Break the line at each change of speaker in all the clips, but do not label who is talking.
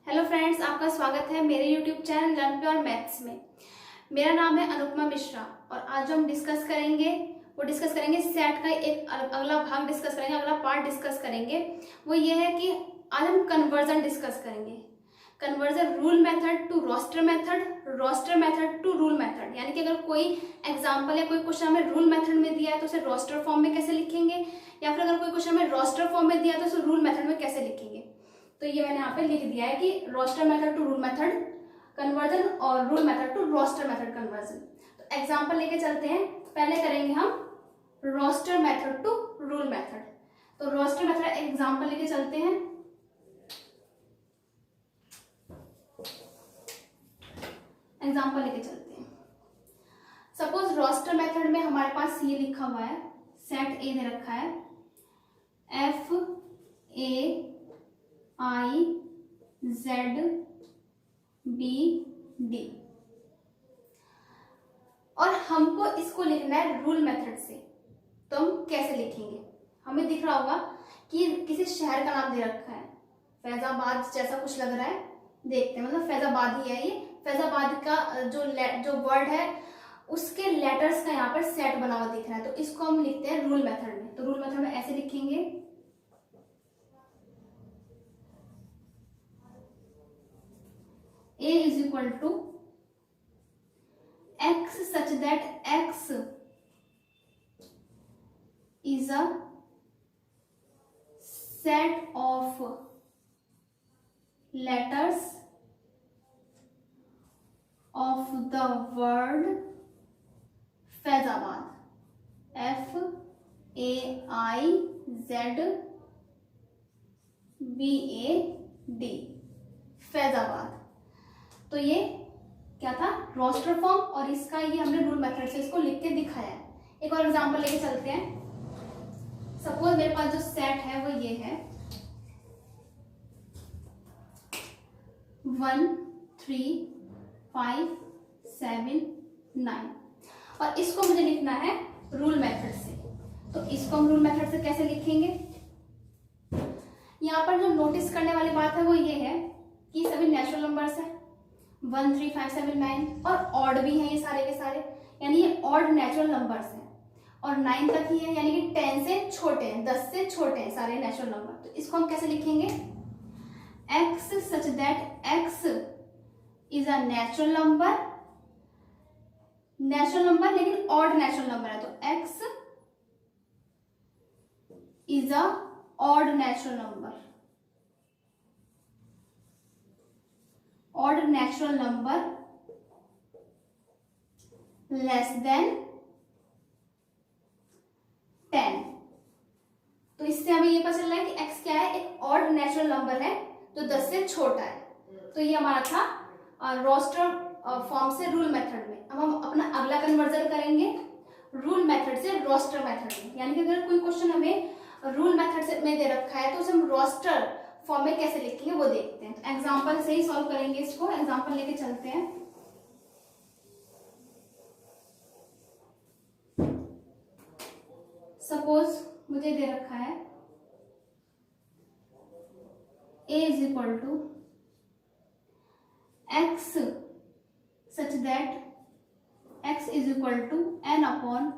Hello friends, आपका स्वागत है मेरे YouTube channel learn pure maths में। मेरा नाम है अनुपमा मिश्रा और आज जो हम डिस्कस करेंगे सेट का एक अगला भाग डिस्कस करेंगे, अगला पार्ट डिस्कस करेंगे। वो ये है कि आज हम कन्वर्जन डिस्कस करेंगे। Conversion rule method to roster method, roster method to rule method. यानी कि अगर कोई एग्जाम्पल या कोई क्वेश्चन हमें रूल मेथड में दिया है तो उसे रोस्टर फॉर्म में कैसे लिखेंगे, या फिर अगर कोई क्वेश्चन हमें रोस्टर फॉर्म में दिया है तो उसे रूल मेथड में कैसे लिखेंगे। तो ये मैंने यहाँ पे लिख दिया है कि roster method to rule method conversion और rule method to roster method conversion. तो एग्जांपल लेके चलते हैं। पहले करेंगे हम roster method to rule method. तो रोस्टर मेथड एग्जांपल लेके चलते हैं। एग्जांपल लेके चलते हैं। सपोज रोस्टर मेथड में हमारे पास ये लिखा हुआ है, सेट ए दे रखा है F A I Z B D, और हमको इसको लिखना है रूल मेथड से। तो हम कैसे लिखेंगे? हमें दिख रहा होगा कि किसी शहर का नाम दे रखा है, फैजाबाद जैसा कुछ लग रहा है। देखते हैं, मतलब फैजाबाद ही है ये। फैजाबाद का जो वर्ड है उसके लेटर्स का यहाँ पर सेट बना हुआ दिख रहा है, तो इसको हम लिखते हैं रूल मेथड में। तो रूल मेथड में ऐसे लिखेंगे A is equal to x such that x is a set of letters of the word Faizabad. F A I Z B A D, Faizabad. तो ये क्या था? रोस्टर फॉर्म, और इसका ये हमने रूल मेथड से इसको लिख के दिखाया है। एक और एग्जांपल लेके चलते हैं। सपोज मेरे पास जो सेट है वो ये है 1 3 5 7 9, और इसको मुझे लिखना है रूल मेथड से। तो इसको हम रूल मेथड से कैसे लिखेंगे? यहाँ पर जो नोटिस करने वाली बात है वो ये है कि सभी नेचुरल नंबर्स है, 1 3 5 7 9, और ऑड भी हैं ये सारे के सारे, यानी ये ऑड नेचुरल नंबर्स हैं, और 9 तक ही है, यानी कि 10 से छोटे हैं, 10 से छोटे हैं सारे नेचुरल नंबर। तो इसको हम कैसे लिखेंगे? x such that x is a natural number लेकिन ऑड नेचुरल नंबर है, तो x is a odd natural number, odd natural number less than 10। तो इससे हमें ये पता चल रहा है कि x क्या है? एक ऑड नेचुरल नंबर है जो 10 से छोटा है। तो ये हमारा था रोस्टर फॉर्म से रूल मेथड में। अब हम अपना अगला कन्वर्जन करेंगे रूल मेथड से रोस्टर मेथड में। यानी कि अगर कोई क्वेश्चन हमें रूल मेथड से में दे रखा है तो उसे हम रोस्टर फॉर्म में कैसे लिखेंगे वो देखते हैं। तो एग्जांपल से ही सॉल्व करेंगे इसको। एग्जांपल लेके चलते हैं। सपोज मुझे दे रखा है a is equal to x such that x is equal to n upon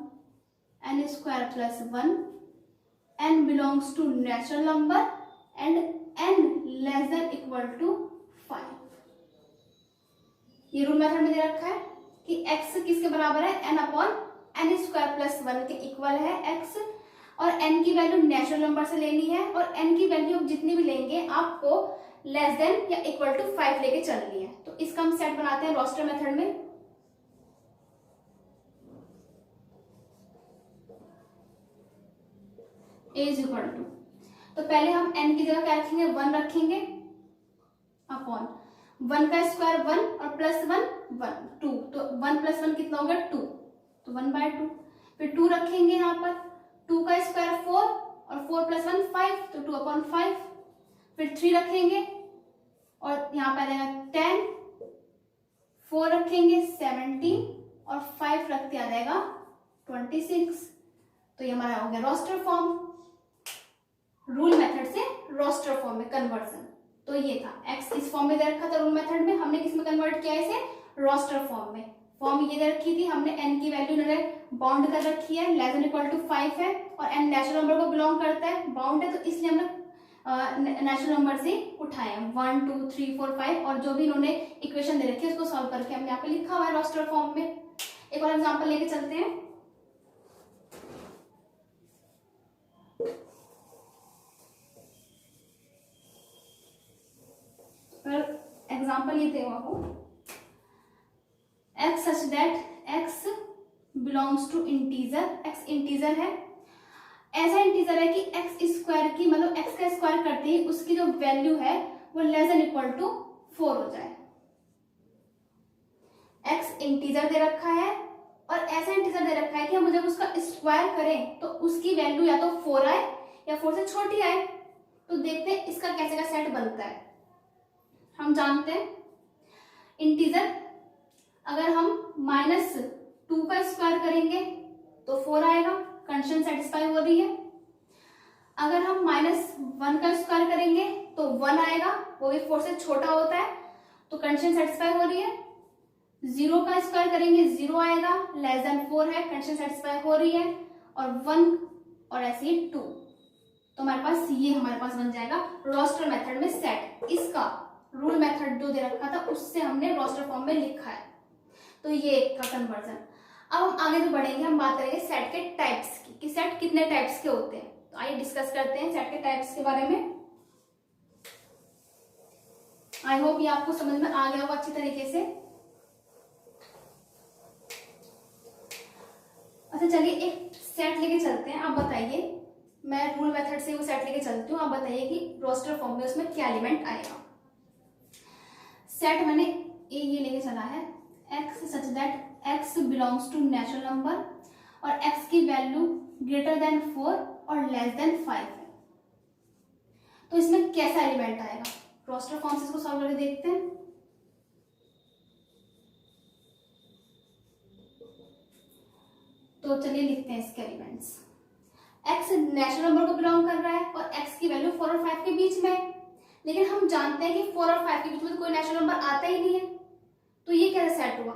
n square plus 1, n belongs to natural number and n less than equal to 5। ये रूल मेथड में दे रखा है कि x किसके बराबर है? n upon n square plus 1 के equal है x, और n की वैल्यू नेचुरल नंबर से लेनी है, और n की वैल्यू जितनी भी लेंगे आपको लेस देन या इक्वल टू 5 लेके चलनी है। तो इसका हम सेट बनाते हैं रोस्टर मेथड में। a इज इक्वल टू, तो पहले हम n की जगह क्या रखेंगे? 1 रखेंगे, अपॉन 1 का स्क्वायर 1 और प्लस 1 1 2, तो 1 प्लस 1 कितना होगा? 2, तो 1/2। फिर 2 रखेंगे यहाँ पर, 2 का स्क्वायर 4 और 4 प्लस 1 5, तो 2/5। फिर 3 रखेंगे और यहाँ पर आएगा 10, 4 रखेंगे 17, और 5 रखते आ जाएगा 26। तो ये हमारा हो गया रोस्टर फॉर्म, रूल मेथड से रोस्टर फॉर्म में कन्वर्जन। तो ये था x इस फॉर्म में दे रखा था रूल मेथड में, हमने किस में कन्वर्ट किया इसे, रोस्टर फॉर्म में। फॉर्म ये दे रखी थी, हमने n की वैल्यू इन्होंने बाउंड कर रखी है, लेस देन इक्वल टू 5 है और n नेचुरल नंबर को बिलोंग करता है, बाउंड है, तो इसलिए हमने नेचुरल नंबर से उठाए 1 2 3 4 5 और जो भी इन्होंने इक्वेशन दे रखी है उसको सॉल्व करके हमने यहाँ पे लिखा हुआ है रोस्टर फॉर्म में। एक और एग्जांपल लेके चलते हैं। एग्जाम्पल ये देगा आपको, x such that x belongs to integer, x integer है, ऐसा इंटीजर है कि x स्क्वायर की मतलब x का स्क्वायर करते ही उसकी जो वैल्यू है वो लेस देन इक्वल टू 4 हो जाए। x इंटीजर दे रखा है और ऐसा इंटीजर दे रखा है कि हम जब उसका स्क्वायर करें तो उसकी वैल्यू या तो 4 आए या 4 से छोटी आए। तो देखते हैं इसका कैसे का सेट बनता है। हम जानते हैं इंटीजर अगर हम -2 का स्क्वायर करेंगे तो 4 आएगा, कंडीशन सेटिस्फाई हो रही है। अगर हम -1 का स्क्वायर करेंगे तो 1 आएगा, वो भी 4 से छोटा होता है, तो कंडीशन सेटिस्फाई हो रही है। 0 का स्क्वायर करेंगे 0 आएगा, लेस देन 4 है, कंडीशन सेटिस्फाई हो रही है। और 1 और ऐसे ही 2, तो हमारे पास बन जाएगा रोस्टर मेथड में सेट। इसका रूल मेथड जो दे रखा था उससे हमने रोस्टर फॉर्म में लिखा है। तो ये एक का कन्वर्जन। अब हम आगे जो बढ़ेंगे हम बात करेंगे सेट के टाइप्स की, कि सेट कितने टाइप्स के होते हैं। तो आइए डिस्कस करते हैं सेट के टाइप्स के बारे में। आई होप ये आपको समझ में आ गया होगा अच्छी तरीके से। अच्छा चलिए एक सेट लेके चलते हैं। आप बताइए, मैं रूल मेथड से वो सेट लेके चलती हूँ, आप बताइए कि रोस्टर फॉर्म में उसमें क्या एलिमेंट आएगा। सेट मैंने ये लेके चला है, x such that x belongs to natural number और x की वैल्यू ग्रेटर देन 4 और लेस देन 5 है। तो इसमें कैसा एलिमेंट आएगा, रोस्टर फॉर्म से इसको सॉल्व करके देखते हैं। तो चलिए लिखते हैं इसके एलिमेंट्स। x नेचुरल नंबर को बिलोंग कर रहा है और x की वैल्यू 4 और 5 के बीच में है, लेकिन हम जानते हैं कि 4 और 5 के बीच में तो कोई नेचुरल नंबर आता ही नहीं है। तो ये कैसे सेट हुआ,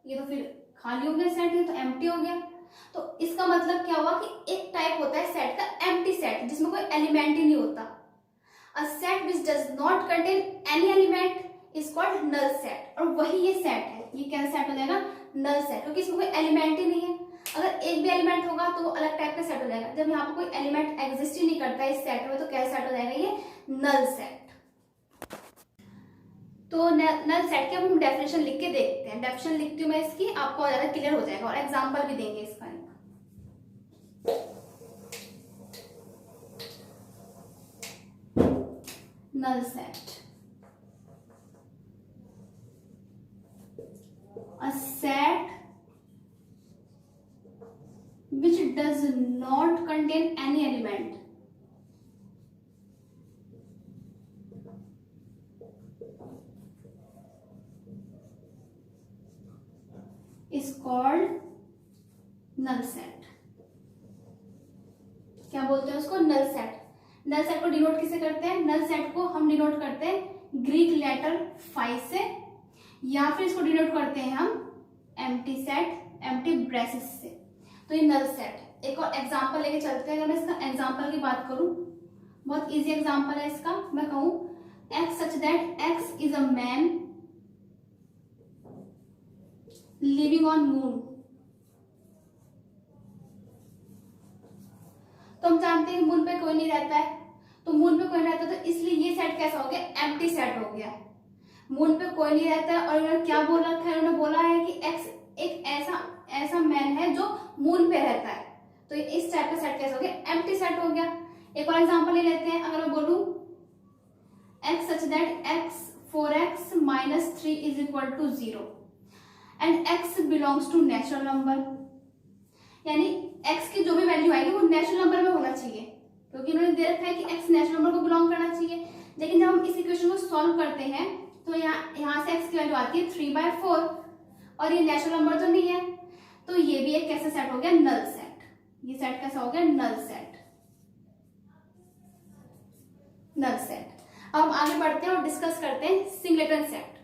ये तो फिर खाली हो गया सेट, ये तो एम्प्टी हो गया। तो इसका मतलब क्या हुआ कि एक टाइप होता है सेट का एम्प्टी सेट, जिसमें कोई एलिमेंट ही नहीं होता। A set which does not contain any element is called null set, और वही ये सेट है। ये कैसा सेट हो जाएगा, नल सेट, क्योंकि इसमें कोई एलिमेंट ही नहीं है। अगर एक भी एलिमेंट होगा तो वो अलग टाइप का सेट हो जाएगा। जब यहाँ पे कोई एलिमेंट एग्जिस्ट ही नहीं करता इस सेट में, तो कैसा सेट हो जाएगा, ये नल सेट। तो नल सेट की अब हम डेफिनेशन लिख के देखते हैं। डेफिनेशन लिखती हूँ मैं इसकी, आपको और ज्यादा क्लियर हो जाएगा और एग्जांपल भी देंगे इसका। Null set, a set which does not contain any element is called null set। क्या बोलते हैं उसको, नल सेट। नल सेट को डिनोट किसे करते हैं, नल सेट को हम डिनोट करते हैं ग्रीक लेटर फाई से, या फिर इसको डिनोट करते हैं हम एम्प्टी सेट, एम्प्टी ब्रेसेस से। तो ये नल सेट। एक और एग्जांपल लेके चलते हैं। अगर मैं इसका एग्जांपल की बात करूं, बहुत इजी एग्जांपल है इसका। मैं कहूं x such that x is a man living on moon. तो हम जानते हैं मून पे कोई नहीं रहता है, तो मून पे कोई नहीं रहता तो इसलिए ये सेट कैसा हो गया, एम्प्टी सेट हो गया। मून पे कोई नहीं रहता है और इन्होंने क्या बोल रखा है, उन्होंने बोला है कि x एक ऐसा मैन है जो मून पे रहता है। तो इस टाइप का सेट कैसा हो गया, एम्प्टी सेट हो गया। एक और एग्जांपल ले लेते हैं। अगर मैं बोलूं x such that x 4x - 3 is equal to 0 and x belongs to natural number, यानी x की जो भी वैल्यू आएगी वो नेचुरल नंबर में होना चाहिए, क्योंकि इन्होंने दे रखा है कि x नेचुरल नंबर को बिलोंग करना चाहिए। लेकिन जब हम इस इक्वेशन को सॉल्व करते हैं तो यहाँ से x की वैल्यू आती है 3/4 और ये नेचुरल नंबर तो नहीं है, तो ये भी एक कैसा सेट हो गया, नल सेट। ये सेट कैसा हो गया, नल सेट। नल सेट। अब हम आगे बढ़ते हैं और डिस्कस करते हैं सिंगलेटन सेट।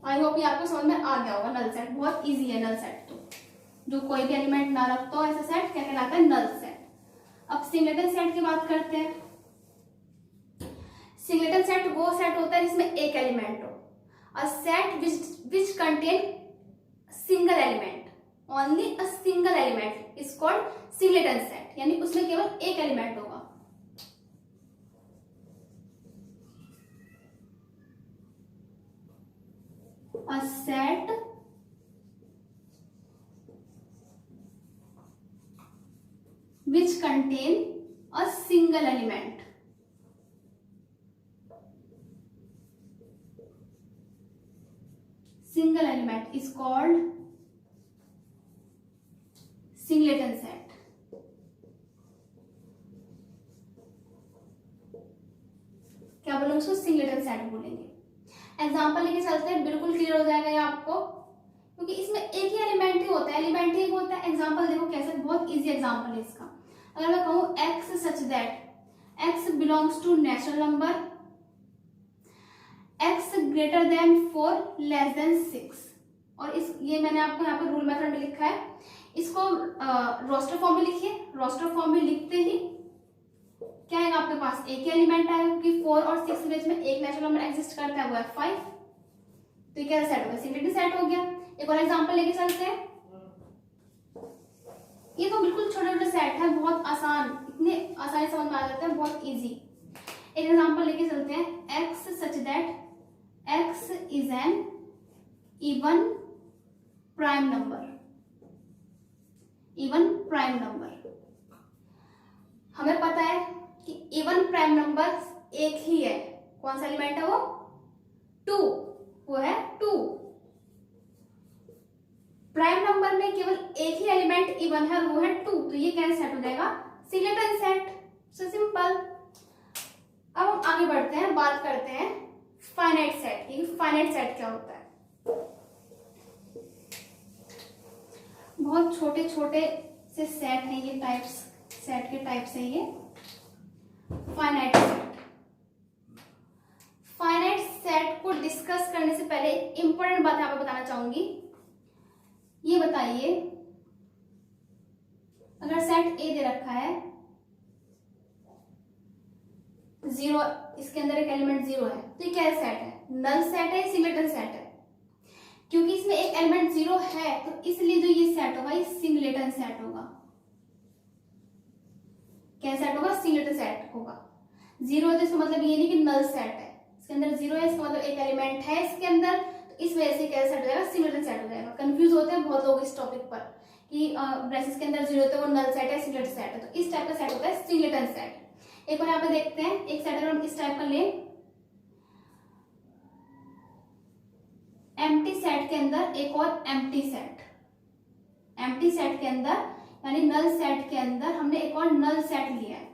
आई होप ये आपको समझ में आ गया होगा। नल सेट बहुत इजी है। नल सेट तो जो कोई भी एलिमेंट ना रखता हो ऐसा सेट क्या कहलाता है? Null set. अब सिंगलेटन सेट की बात करते हैं। सिंगलेटन सेट वो सेट होता है जिसमें एक एलिमेंट हो। अ set which contain single element, only a single element is called singleton set, यानी उसमें केवल एक एलिमेंट होगा। A set which contain a single element, single element is called singleton set। क्या बोलेंगे उसको? सिंगलेटन सेट बोलेंगे। एग्जाम्पल लेके चलते हैं, बिल्कुल क्लियर हो जाएगा ये आपको, क्योंकि इसमें एक ही एलिमेंट ही होता है। एलिमेंट ही होता है। एग्जाम्पल देखो कैसे, बहुत इजी एग्जाम्पल है इसका। अगर मैं कहूं x such that x belongs to natural number, x greater than 4 less than 6, और इस ये मैंने आपको यहाँ पर रूल मेथड में लिखा है। इसको रोस्टर फॉर्म में लिखिए। रोस्टर फॉर्म में लिखते ही क्या आएगा आपके पास? एक ही एलिमेंट आएगा, क्योंकि 4 और 6 के बीच में एक नेचुरल नंबर एग्जिस्ट करता है, वो है 5। तो ये क्या सेट हो गया? सिंगलेटन सेट हो गया। एक और एग्जांपल लेके चलते हैं। ये तो बिल्कुल छोटे छोटे सेट है, बहुत आसान, इतने आसानी से समझ में आ जाते हैं, बहुत इजी। एक एग्जांपल लेके चलते हैं। x such that x is an even prime number. Even prime number, हमें पता है कि इवन प्राइम नंबर एक ही है। कौन सा एलिमेंट है वो? 2, वो है 2। प्राइम नंबर में केवल एक ही एलिमेंट इवन है, वो है 2। तो ये कैसे सेट हो जाएगा? Singleton set. So simple. अब हम आगे बढ़ते हैं, बात करते हैं फाइनाइट सेट की। फाइनाइट सेट क्या होता है? बहुत छोटे छोटे से सेट हैं ये, टाइप्स, सेट के टाइप्स है ये फाइनाइट सेट। फाइनाइट सेट को डिस्कस करने से पहले एक इंपॉर्टेंट बात यहाँ पे बताना चाहूंगी। ये बताइए, अगर सेट ए दे रखा है 0, इसके अंदर एक एलिमेंट 0 है, तो ये क्या सेट है? नल सेट है, सिंगलेटन सेट है। क्योंकि इसमें एक एलिमेंट 0 है, तो इसलिए जो ये सेट होगा ये सिंगलेटन सेट होगा। क्या सेट होगा? सिंगलेटन सेट होगा। 0 है तो इसका मतलब ये नहीं कि नल सेट है। इसके अंदर 0 है, इसका मतलब एक एलिमेंट है इसके अंदर, तो इस वजह से क्या सेट हो जाएगा? सिंगलेटन सेट हो जाएगा। कंफ्यूज होते हैं बहुत लोग इस टॉपिक पर कि ब्रेसेस के अंदर 0 होता है वो नल सेट है, सिंगलेटन सेट है। तो इस टाइप का सेट होता है सिंगलेटन सेट। एक बार यहाँ पे देखते हैं, एक सेट अगर हम इस टाइप का लें, एम्प्टी सेट के अंदर एक और एम्प्टी सेट, एम्प्टी सेट के अंदर यानी नल सेट के अंदर हमने एक और नल सेट लिया है।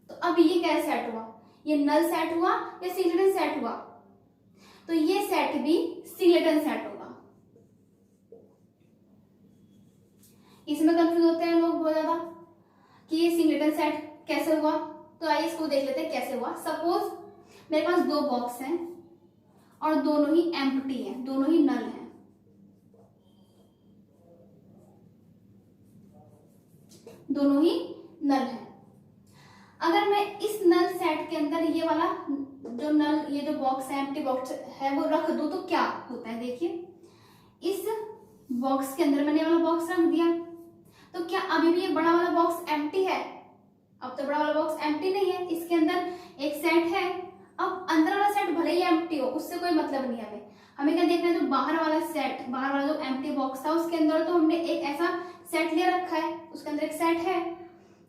तो अब ये क्या सेट हुआ? ये नल सेट हुआ या सिंगलेटन सेट हुआ? तो ये सेट भी सिंगलेटन सेट होगा। इसमें कंफ्यूज होते हैं लोग बहुत ज्यादा कि ये सिंगलेटन सेट कैसे हुआ। तो आइए इसको देख लेते हैं कैसे हुआ। सपोज मेरे पास 2 बॉक्स हैं और दोनों ही एम्प्टी हैं, दोनों ही नल हैं। दोनों ही नल है। अगर मैं इस नल सेट के अंदर ये वाला जो नल, ये जो बॉक्स है, एम्प्टी बॉक्स है, वो रख दूं तो क्या होता है? देखिए, इस बॉक्स के अंदर मैंने ये वाला बॉक्स रख दिया, तो क्या अभी भी ये बड़ा वाला बॉक्स एम्प्टी है? अब तो बड़ा वाला बॉक्स एम्प्टी नहीं है, इसके अंदर एक सेट है। अब अंदर वाला सेट भले ही एम्प्टी हो, उससे कोई मतलब नहीं है। हमें क्या देखना है? जो बाहर वाला सेट, बाहर वाला जो एम्प्टी बॉक्स था, उसके अंदर तो हमने एक ऐसा सेट ले रखा है, उसके अंदर एक सेट है।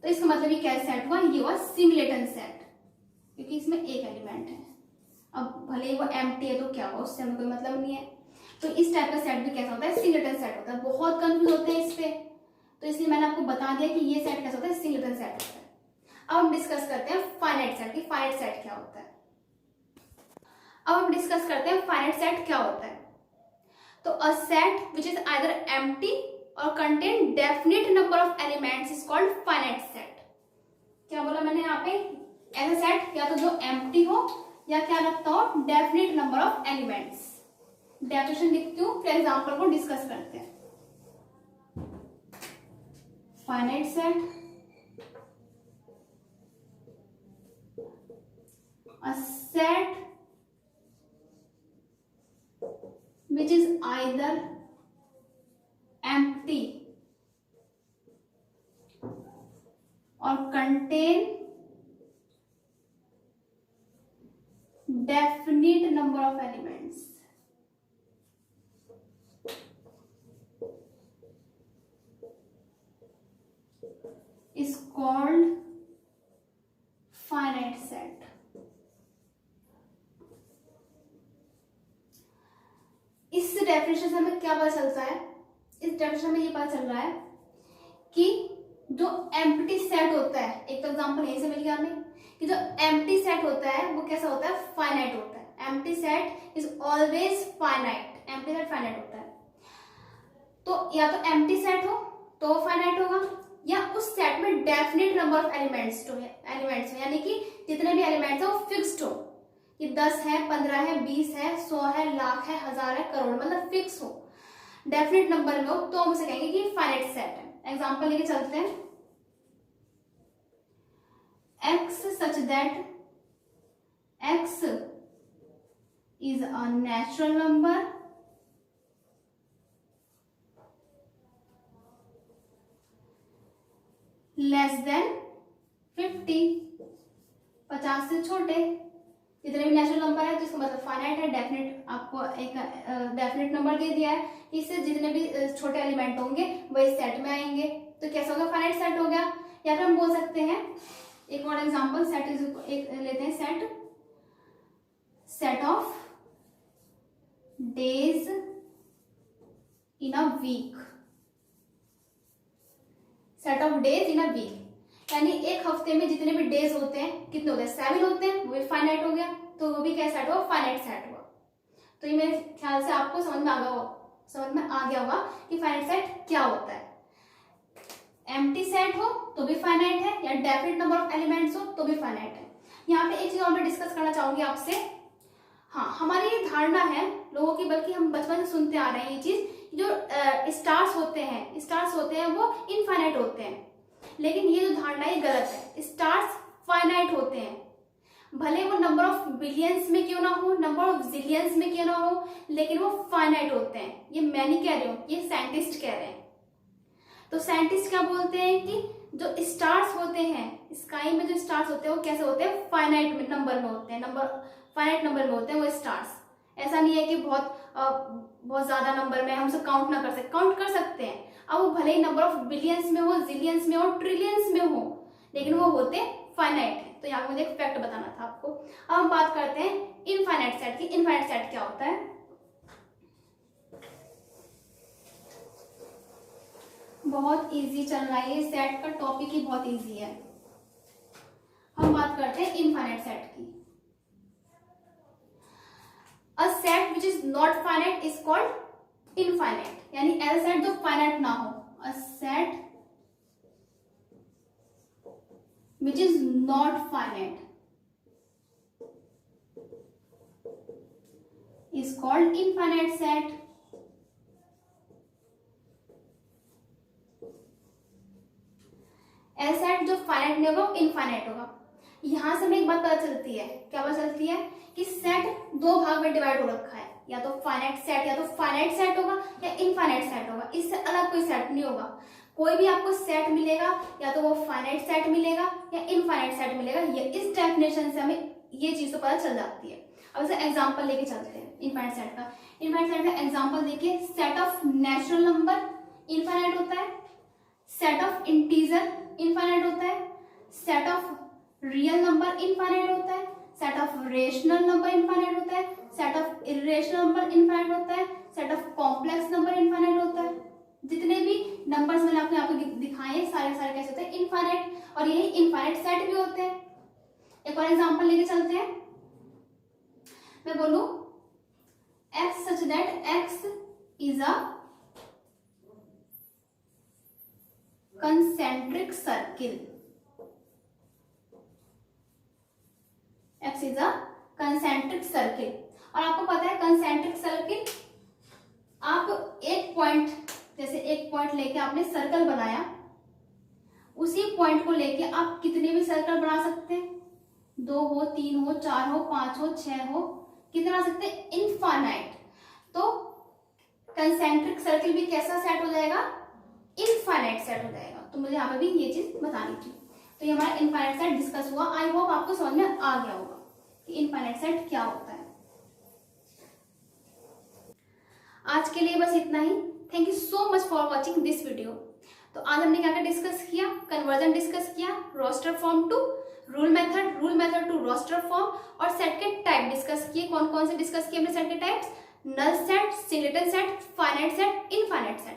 तो इसका मतलब ये क्या सेट हुआ? ये हुआ सिंगलेटन सेट, क्योंकि इसमें एक एलिमेंट है। अब भले ही वो एम्प्टी है तो क्या हुआ, उससे हमें कोई मतलब नहीं है। तो इस टाइप का सेट भी कैसा होता है? सिंगलेटन सेट होता है। बहुत कंफ्यूज होते हैं इस पे, तो इसलिए मैंने आपको बता दिया कि ये सेट कैसा होता है? सिंगलेटन सेट होता है। अब हम डिस्कस करते हैं फाइनाइट सेट की। फाइनाइट सेट क्या होता है? अब हम डिस्कस करते हैं फाइनाइट सेट क्या होता है। तो a set which is either empty और contain definite number of elements is called finite set. क्या बोला मैंने यहाँ पे? ऐसा सेट या तो जो एम्प्टी हो या क्या रखता हो, definite number of elements. Definition लिखती हूँ, फिर एग्जांपल को डिस्कस करते हैं। Finite set, a set which is either empty or contain definite number of elements is called finite set। इस डेफिनेशन से हमें क्या पता चलता है, इस डेफिनेशन में ये पता चल रहा है कि जो एम्प्टी सेट होता है, एक तो एग्जांपल यहीं से मिल गया हमें कि जो एम्प्टी सेट होता है वो कैसा होता है, फाइनाइट होता है। Empty set is always finite, empty set finite होता है। तो या तो एम्प्टी सेट हो तो वो फाइनाइट होगा, या उस सेट में डेफिनेट नंबर ऑफ एलिमेंट्स हो, यानी कि जितने भी एलिमेंट्स है वो फिक्स्ड हो, कि 10 है, 15 है, 20 है, 100 है, लाख है, 1000 है, करोड़, मतलब फिक्स हो, डेफिनेट नंबर में हो, तो हम उसे कहेंगे कि फाइनाइट सेट है। एग्जांपल लेके चलते हैं। x such that x is a natural number less than 50, 50 से छोटे। जितने भी नेचुरल नंबर है तो इसका मतलब फाइनाइट है, डेफिनेट, आपको एक डेफिनेट नंबर दे दिया है, इससे जितने भी छोटे एलिमेंट होंगे वही सेट में आएंगे, तो कैसा होगा, फाइनाइट सेट हो गया। या फिर हम बोल सकते हैं एक और एग्जांपल, सेट इज एक लेते हैं, set of days in a week, set of days in a week, यानी एक हफ्ते में जितने भी डेज होते हैं, कितने होते हैं, 7 होते हैं, वो भी फाइनाइट हो गया, तो वो भी क्या सेट हुआ, फाइनाइट सेट हुआ। तो ये मेरे ख्याल से आपको समझ में आ गया होगा कि फाइनाइट सेट क्या होता है। एम्प्टी सेट हो तो भी फाइनाइट है, या डेफिनेट नंबर ऑफ एलिमेंट्स हो तो भी फाइनाइट है। यहाँ पे एक चीज और मैं डिस्कस करना चाहूंगी आपसे। हाँ, हमारी ये धारणा है लोगों की, बल्कि हम बचपन से सुनते आ रहे हैं ये चीज, जो स्टार्स होते हैं वो इनफाइनाइट होते हैं, लेकिन ये जो धारणा है गलत है। स्टार्स फाइनाइट होते हैं, भले वो नंबर ऑफ बिलियंस में क्यों ना हो, नंबर ऑफ जिलियंस में क्यों ना हो, लेकिन वो फाइनाइट होते हैं। ये मैं नहीं कह रही हूँ, ये साइंटिस्ट कह रहे हैं। तो साइंटिस्ट क्या बोलते हैं कि जो स्टार्स होते हैं, स्काई में जो स्टार्स होते हैं वो कैसे होते हैं, फाइनाइट नंबर में होते हैं, फाइनाइट नंबर में होते हैं वो स्टार्स। ऐसा नहीं है कि बहुत ज्यादा नंबर में हम उसे काउंट ना कर सकते, काउंट कर सकते हैं। अब वो भले ही नंबर ऑफ बिलियंस में हो, जिलियंस में हो, ट्रिलियंस में हो, लेकिन वो होते फाइनाइट है। तो यहाँ पे मुझे एक फैक्ट बताना था आपको। अब हम बात करते हैं इनफाइनाइट सेट की। इनफाइनाइट सेट क्या होता है, बहुत इजी चल रहा है, ये सेट का टॉपिक ही बहुत इजी है। हम बात करते हैं इनफाइनाइट सेट की। अ set which is not finite is called infinite, यानी ऐसा सेट जो फाइनाइट ना हो। A set which is not finite is called infinite set। ऐसा सेट जो फाइनाइट नहीं होगा वो इनफाइनाइट होगा। यहां से हमें एक बात पता चलती है, क्या पता चलती है कि सेट दो भाग में डिवाइड हो रखा है, या तो फाइनाइट सेट, या तो फाइनाइट सेट होगा या इनफाइनाइट सेट होगा, इससे अलग कोई सेट नहीं होगा। कोई भी आपको सेट मिलेगा या तो वो फाइनाइट सेट मिलेगा या इनफाइनाइट सेट मिलेगा। ये इस डेफिनेशन से हमें ये चीज तो पता चल जाती है। अब इसे एग्जांपल लेके चलते हैं इनफाइनाइट सेट का। इनफाइनाइट सेट का एग्जांपल देखिए, set of natural number infinite होता है, सेट ऑफ इंटीजर इनफाइनाइट होता है, set of real number infinite होता है, set of rational number infinite होता है, set of irrational number infinite होता है, set of complex number infinite होता है। जितने भी नंबर्स मैंने आपको दिखाए सारे कैसे होते हैं, इनफाइनाइट, और यही इनफाइनाइट सेट भी होते हैं। एक और एग्जांपल लेके चलते हैं। मैं बोलूं x such that x is a concentric circle, X is a concentric circle. और आपको पता है कंसेंट्रिक सर्किल, आप एक पॉइंट, जैसे एक पॉइंट लेके आपने सर्कल बनाया, उसी पॉइंट को लेके आप कितने भी सर्कल बना सकते हैं, 2 हो, 3 हो, 4 हो, 5 हो, 6 हो, कितने बना सकते हैं, इनफाइनाइट। तो कंसेंट्रिक सर्किल भी कैसा सेट हो जाएगा, इनफाइनाइट सेट हो जाएगा। तो मुझे यहाँ पे भी ये चीज बतानी थी। तो ये हमारा इनफाइनाइट सेट डिस्कस हुआ। आई होप आपको समझ में आ गया होगा कि इनफाइनाइट सेट क्या होता है। आज के लिए बस इतना ही। Thank you so much for watching this video. तो आज हमने क्या क्या डिस्कस किया, कन्वर्जन डिस्कस किया, roster form to rule method to roster form, और सेट के टाइप डिस्कस किए। कौन कौन से डिस्कस किए हमने सेट के types, null set, singleton set, finite set, infinite set.